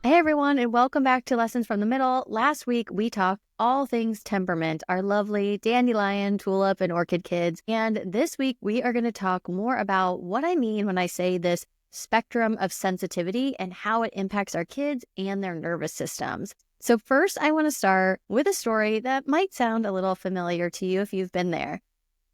Hey everyone, and welcome back to Lessons from the Middle. Last week we talked all things temperament, our lovely dandelion, tulip, and orchid kids. And this week we are going to talk more about what I mean when I say this spectrum of sensitivity and how it impacts our kids and their nervous systems. So first, I want to start with a story that might sound a little familiar to you if you've been there.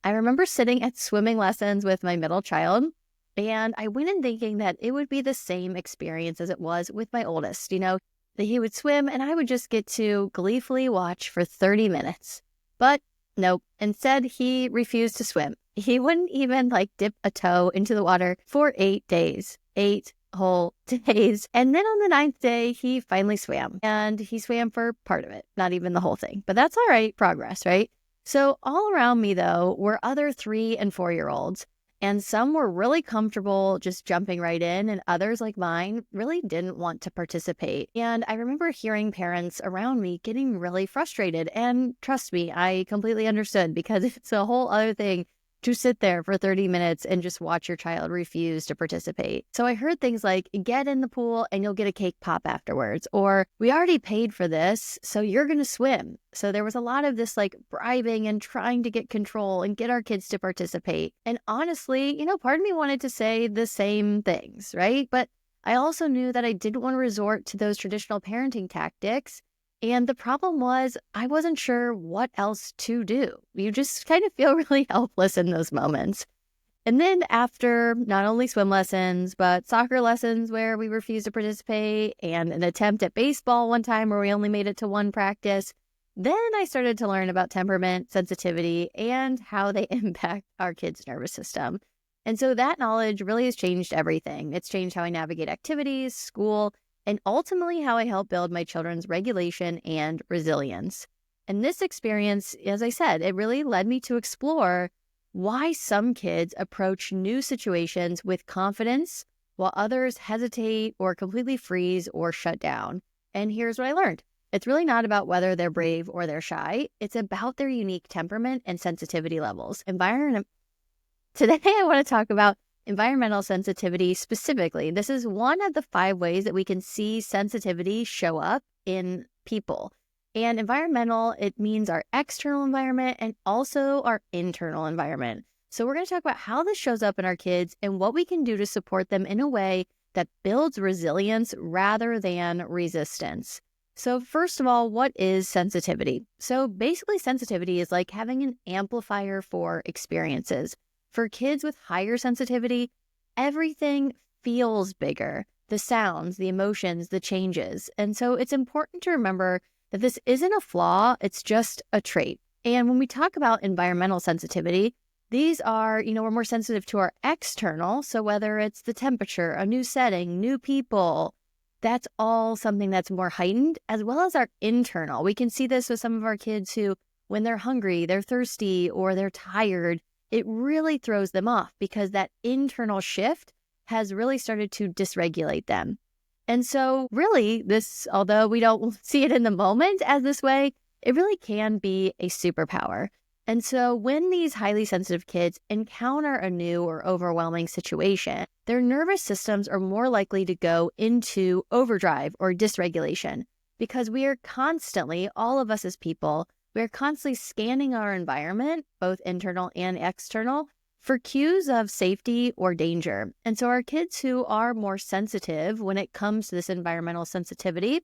I remember sitting at swimming lessons with my middle child, and I went in thinking that it would be the same experience as it was with my oldest, that he would swim and I would just get to gleefully watch for 30 minutes. But nope, instead he refused to swim. He wouldn't even dip a toe into the water for 8 days, 8 whole days. And then on the 9th day, he finally swam, and he swam for part of it, not even the whole thing. But that's all right, progress, right? So all around me, though, were other 3 and 4-year-olds. And some were really comfortable just jumping right in, and others, like mine, really didn't want to participate. And I remember hearing parents around me getting really frustrated. And trust me, I completely understood, because it's a whole other thing to sit there for 30 minutes and just watch your child refuse to participate. So I heard things like, get in the pool and you'll get a cake pop afterwards, or we already paid for this, so you're going to swim. So there was a lot of this bribing and trying to get control and get our kids to participate. And honestly, part of me wanted to say the same things, right? But I also knew that I didn't want to resort to those traditional parenting tactics. And the problem was, I wasn't sure what else to do. You just kind of feel really helpless in those moments. And then after not only swim lessons, but soccer lessons where we refused to participate, and an attempt at baseball one time where we only made it to one practice, then I started to learn about temperament, sensitivity, and how they impact our kids' nervous system. And so that knowledge really has changed everything. It's changed how I navigate activities, school, and ultimately how I help build my children's regulation and resilience. And this experience, as I said, it really led me to explore why some kids approach new situations with confidence while others hesitate or completely freeze or shut down. And here's what I learned. It's really not about whether they're brave or they're shy. It's about their unique temperament and sensitivity levels. Today, I want to talk about environmental sensitivity specifically. This is one of the 5 ways that we can see sensitivity show up in people. And environmental, it means our external environment and also our internal environment. So we're going to talk about how this shows up in our kids and what we can do to support them in a way that builds resilience rather than resistance. So first of all, what is sensitivity? So basically, sensitivity is like having an amplifier for experiences. For kids with higher sensitivity, everything feels bigger. The sounds, the emotions, the changes. And so it's important to remember that this isn't a flaw, it's just a trait. And when we talk about environmental sensitivity, these are, we're more sensitive to our external. So whether it's the temperature, a new setting, new people, that's all something that's more heightened, as well as our internal. We can see this with some of our kids who, when they're hungry, they're thirsty, or they're tired, it really throws them off because that internal shift has really started to dysregulate them. And so really this, although we don't see it in the moment as this way, it really can be a superpower. And so when these highly sensitive kids encounter a new or overwhelming situation, their nervous systems are more likely to go into overdrive or dysregulation, because we are constantly, all of us as people, we're constantly scanning our environment, both internal and external, for cues of safety or danger. And so our kids who are more sensitive when it comes to this environmental sensitivity,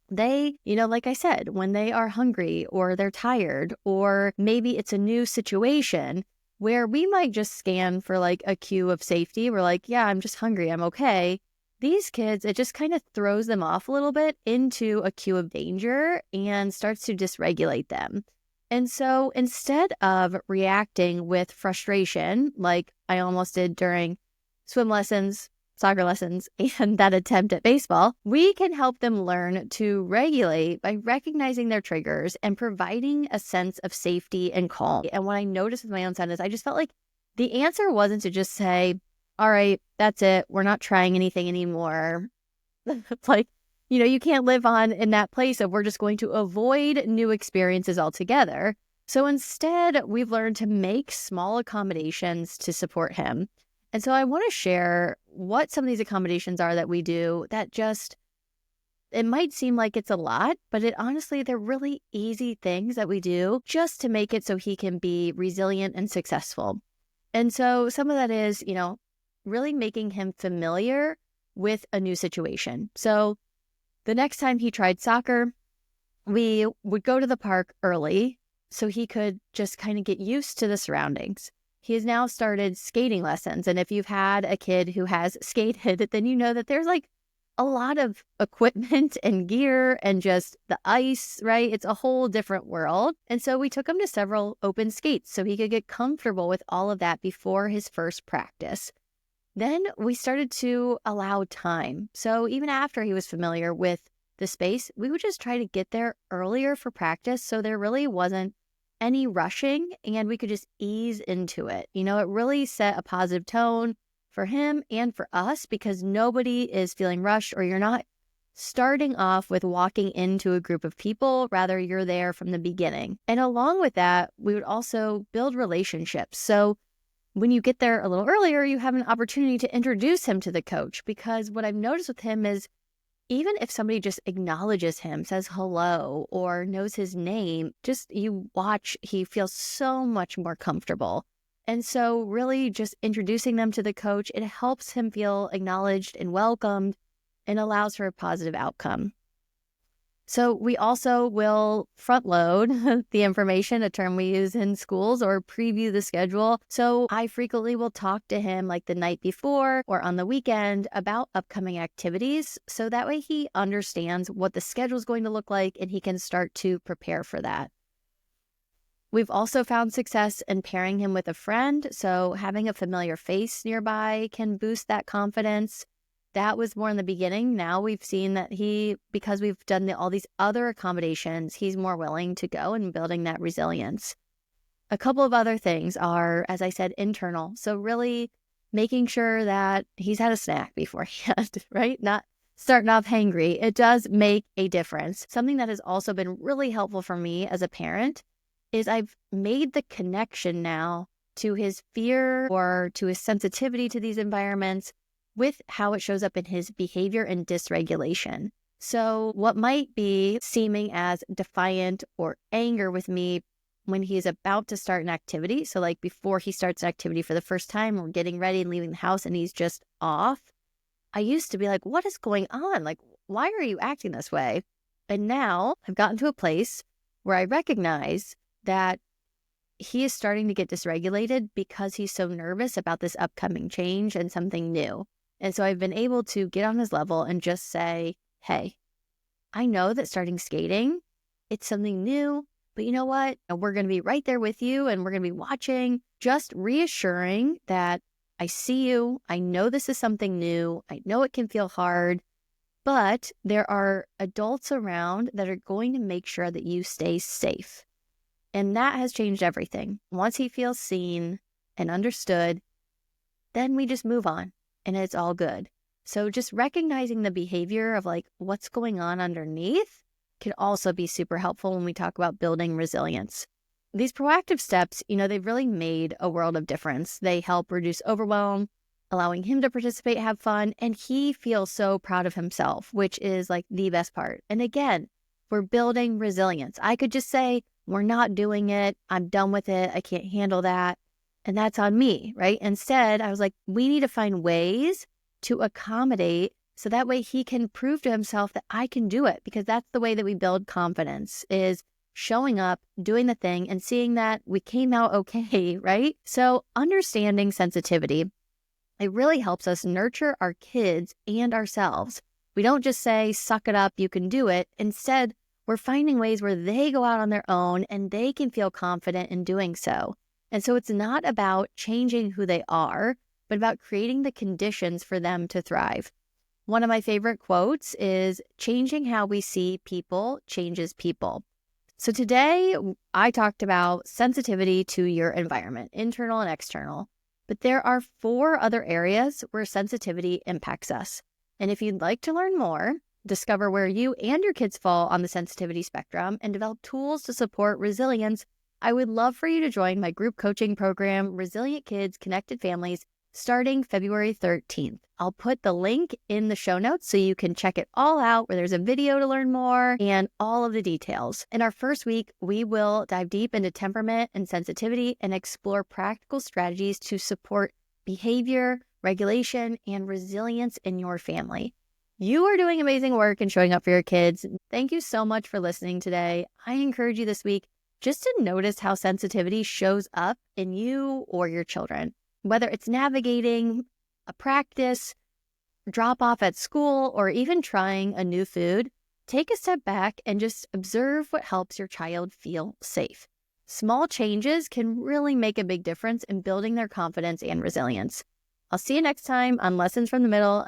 they, like I said, when they are hungry or they're tired, or maybe it's a new situation where we might just scan for a cue of safety. We're like, yeah, I'm just hungry, I'm okay. These kids, it just kind of throws them off a little bit into a cue of danger and starts to dysregulate them. And so instead of reacting with frustration, like I almost did during swim lessons, soccer lessons, and that attempt at baseball, we can help them learn to regulate by recognizing their triggers and providing a sense of safety and calm. And what I noticed with my own son is I just felt like the answer wasn't to just say, all right, that's it, we're not trying anything anymore. You can't live on in that place of we're just going to avoid new experiences altogether. So instead, we've learned to make small accommodations to support him. And so I want to share what some of these accommodations are that we do that just It might seem like it's a lot, but honestly, they're really easy things that we do just to make it so he can be resilient and successful. And so some of that is, really making him familiar with a new situation. So the next time he tried soccer, we would go to the park early so he could just kind of get used to the surroundings. He has now started skating lessons. And if you've had a kid who has skated, then you know that there's like a lot of equipment and gear and just the ice, right? It's a whole different world. And so we took him to several open skates so he could get comfortable with all of that before his first practice. Then we started to allow time. So even after he was familiar with the space, we would just try to get there earlier for practice so there really wasn't any rushing and we could just ease into it. It really set a positive tone for him and for us because nobody is feeling rushed, or you're not starting off with walking into a group of people. Rather, you're there from the beginning. And along with that, we would also build relationships. So when you get there a little earlier, you have an opportunity to introduce him to the coach, because what I've noticed with him is even if somebody just acknowledges him, says hello, or knows his name, just you watch, he feels so much more comfortable. And so really just introducing them to the coach, it helps him feel acknowledged and welcomed and allows for a positive outcome. So we also will front load the information, a term we use in schools, or preview the schedule. So I frequently will talk to him like the night before or on the weekend about upcoming activities. So that way he understands what the schedule is going to look like and he can start to prepare for that. We've also found success in pairing him with a friend. So having a familiar face nearby can boost that confidence. That was more in the beginning. Now we've seen that because we've done all these other accommodations, he's more willing to go and building that resilience. A couple of other things are, as I said, internal. So really making sure that he's had a snack beforehand, right? Not starting off hangry. It does make a difference. Something that has also been really helpful for me as a parent is I've made the connection now to his fear or to his sensitivity to these environments with how it shows up in his behavior and dysregulation. So what might be seeming as defiant or anger with me when he's about to start an activity, so like before he starts an activity for the first time, we're getting ready and leaving the house and he's just off, I used to be like, what is going on? Like, why are you acting this way? And now I've gotten to a place where I recognize that he is starting to get dysregulated because he's so nervous about this upcoming change and something new. And so I've been able to get on his level and just say, hey, I know that starting skating, it's something new, but you know what? We're going to be right there with you and we're going to be watching, just reassuring that I see you. I know this is something new. I know it can feel hard, but there are adults around that are going to make sure that you stay safe. And that has changed everything. Once he feels seen and understood, then we just move on. And it's all good. So just recognizing the behavior of like what's going on underneath can also be super helpful when we talk about building resilience. These proactive steps, they've really made a world of difference. They help reduce overwhelm, allowing him to participate, have fun, and he feels so proud of himself, which is like the best part. And again, we're building resilience. I could just say, we're not doing it. I'm done with it. I can't handle that. And that's on me, right? Instead, I was like, we need to find ways to accommodate so that way he can prove to himself that I can do it, because that's the way that we build confidence, is showing up, doing the thing, and seeing that we came out okay, right? So understanding sensitivity, it really helps us nurture our kids and ourselves. We don't just say, suck it up, you can do it. Instead, we're finding ways where they go out on their own and they can feel confident in doing so. And so it's not about changing who they are, but about creating the conditions for them to thrive. One of my favorite quotes is, changing how we see people changes people. So today I talked about sensitivity to your environment, internal and external. But there are 4 other areas where sensitivity impacts us. And if you'd like to learn more, discover where you and your kids fall on the sensitivity spectrum, and develop tools to support resilience, I would love for you to join my group coaching program, Resilient Kids, Connected Families, starting February 13th. I'll put the link in the show notes so you can check it all out, where there's a video to learn more and all of the details. In our first week, we will dive deep into temperament and sensitivity and explore practical strategies to support behavior, regulation, and resilience in your family. You are doing amazing work and showing up for your kids. Thank you so much for listening today. I encourage you this week just to notice how sensitivity shows up in you or your children, whether it's navigating a practice, drop off at school, or even trying a new food. Take a step back and just observe what helps your child feel safe. Small changes can really make a big difference in building their confidence and resilience. I'll see you next time on Lessons from the Middle.